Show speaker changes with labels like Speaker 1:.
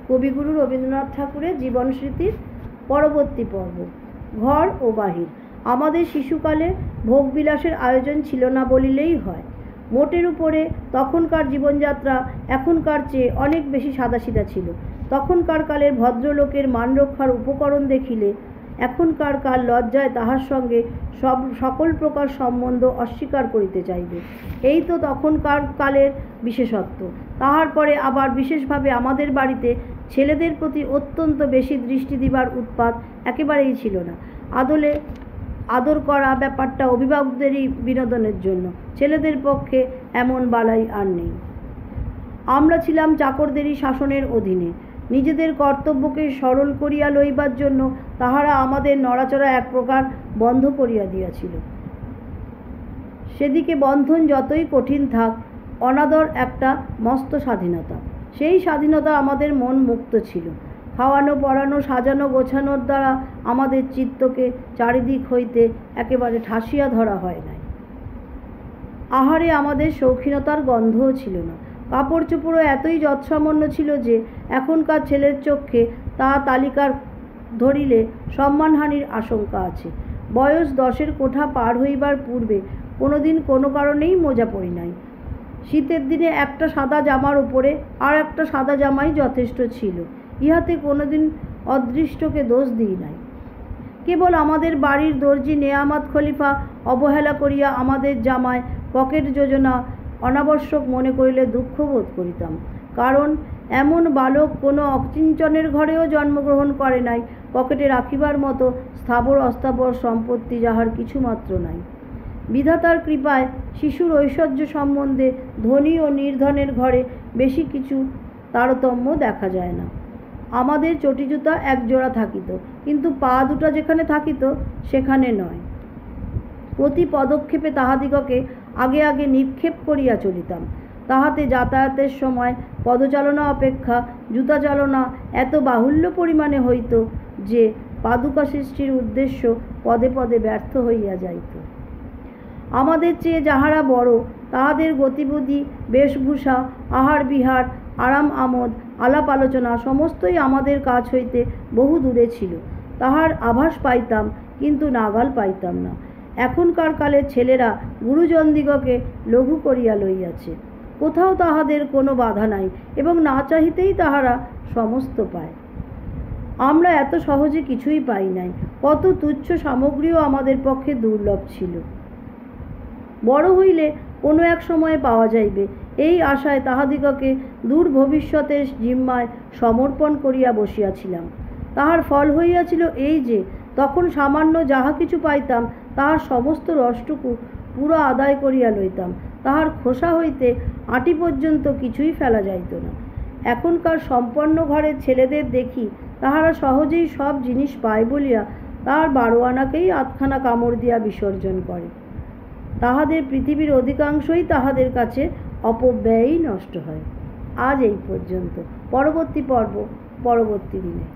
Speaker 1: কবিগুরু রবীন্দ্রনাথ ঠাকুরের জীবন স্মৃতির পরবর্তী পর্ব। ঘর ও বাহির। আমাদের শিশুকালে ভোগবিলাসের আয়োজন ছিল না বলিলেই হয়। মোটের উপরে তখনকার জীবনযাত্রা এখনকার চেয়ে অনেক বেশি সাদাসিধা ছিল। তখনকার কালের ভদ্রলোকের মানরক্ষার উপকরণ দেখিলে এখনকার কাল লজ্জায় তাহার সঙ্গে সকল প্রকার সম্বন্ধ অস্বীকার করিতে চাইবে। এই তো তখনকার কালের বিশেষত্ব। তাহার পরে আবার বিশেষভাবে আমাদের বাড়িতে ছেলেদের প্রতি অত্যন্ত বেশি দৃষ্টি দিবার উৎপাত একেবারেই ছিল না। আদর করা ব্যাপারটা অভিভাবকদেরই বিনোদনের জন্য, ছেলেদের পক্ষে এমন বালাই আর নেই। আমরা ছিলাম চাকরদেরই শাসনের অধীনে। নিজেদের কর্তব্যকে সরল করিয়া লইবার জন্য তাহারা আমাদের নড়াচড়া এক প্রকার বন্ধ করিয়া দিয়াছিল। সেদিকে বন্ধন যতই কঠিন থাক, অনাদর একটা মস্ত স্বাধীনতা। সেই স্বাধীনতা আমাদের মন মুক্ত ছিল। খাওয়ানো পরানো সাজানো গোছানোর দ্বারা আমাদের চিত্তকে চারিদিক হইতে একেবারে ঠাসিয়া ধরা হয় নাই। আহারে আমাদের শৌখিনতার গন্ধও ছিল না। কাপড় চোপড়ও এতই যৎসামান্য ছিল যে এখনকার ছেলের চক্ষে তা তালিকার ধরিলে সম্মানহানির আশঙ্কা আছে। বয়স 10-এর কোঠা পার হইবার পূর্বে কোনোদিন কোনো কারণেই মোজা পরি নাই। শীতের দিনে একটা সাদা জামার উপরে আর একটা সাদা জামাই যথেষ্ট ছিল। ইহাতে কোনোদিন অদৃষ্টকে দোষ দিই নাই। কেবল আমাদের বাড়ির দর্জি নেয়ামত খলিফা অবহেলা করিয়া আমাদের জামায় পকেট যোজনা অনাবশ্যক মনে করিলে দুঃখ বোধ করিতাম। কারণ এমন বালক কোনো অকিঞ্চনের ঘরেও জন্মগ্রহণ করে নাই, পকেটে রাখিবার মতো স্থাবর অস্থাবর সম্পত্তি যাহার কিছুমাত্র নাই। বিধাতার কৃপায় শিশুর ঐশ্বর্য সম্বন্ধে ধনী ও নির্ধনের ঘরে বেশি কিছু তারতম্য দেখা যায় না। আমাদের চটিজুতা একজোড়া থাকিত, কিন্তু পা দুটা যেখানে থাকিত সেখানে নয়। প্রতি পদক্ষেপে তাহাদিগকে আগে আগে নিক্ষেপ করিয়া চলিতাম। তাহাতে যাতায়াতের সময় পদচালনা অপেক্ষা জুতা চালনা এত বাহুল্য পরিমাণে হইত যে পাদুকা সৃষ্টির উদ্দেশ্য পদে পদে ব্যর্থ হইয়া যাইত। আমাদের চেয়ে যাহারা বড়, তাহাদের গতিবিধি, বেশভূষা, আহার বিহার, আরাম আমোদ, আলাপ আলোচনা সমস্তই আমাদের কাছ হইতে বহু দূরে ছিল। তাহার আভাস পাইতাম, কিন্তু নাগাল পাইতাম না। এখনকার কালের ছেলেরা গুরুজনদিগকে লঘু করিয়া লইয়াছে। কোথাও তাহাদের কোনো বাধা নাই এবং না চাহিতেই তাহারা সমস্ত পায়। আমরা এত সহজে কিছুই পাই নাই। কত তুচ্ছ সামগ্রীও আমাদের পক্ষে দুর্লভ ছিল। বড় হইলে কোনো এক সময়ে পাওয়া যাইবে, এই আশায় তাহাদিগকে দূর ভবিষ্যতের জিম্মায় সমর্পণ করিয়া বসিয়াছিলাম। তাহার ফল হইয়াছিল এই যে তখন সামান্য যাহা কিছু পাইতাম তাহার সমস্ত রসটুকু পুরো আদায় করিয়া লইতাম। তাহার খোসা হইতে আঁটি পর্যন্ত কিছুই ফেলা যাইত না। এখনকার সম্পন্ন ঘরের ছেলেদের দেখি, তাহারা সহজেই সব জিনিস পায় বলিয়া তাহার 12 আনাকেই 8খানা কামড় দিয়া বিসর্জন করে। তাহাদের পৃথিবীর অধিকাংশই তাহাদের কাছে অপব্যয়েই নষ্ট হয়। আজ এই পর্যন্ত। পরবর্তী পর্ব পরবর্তী দিনে।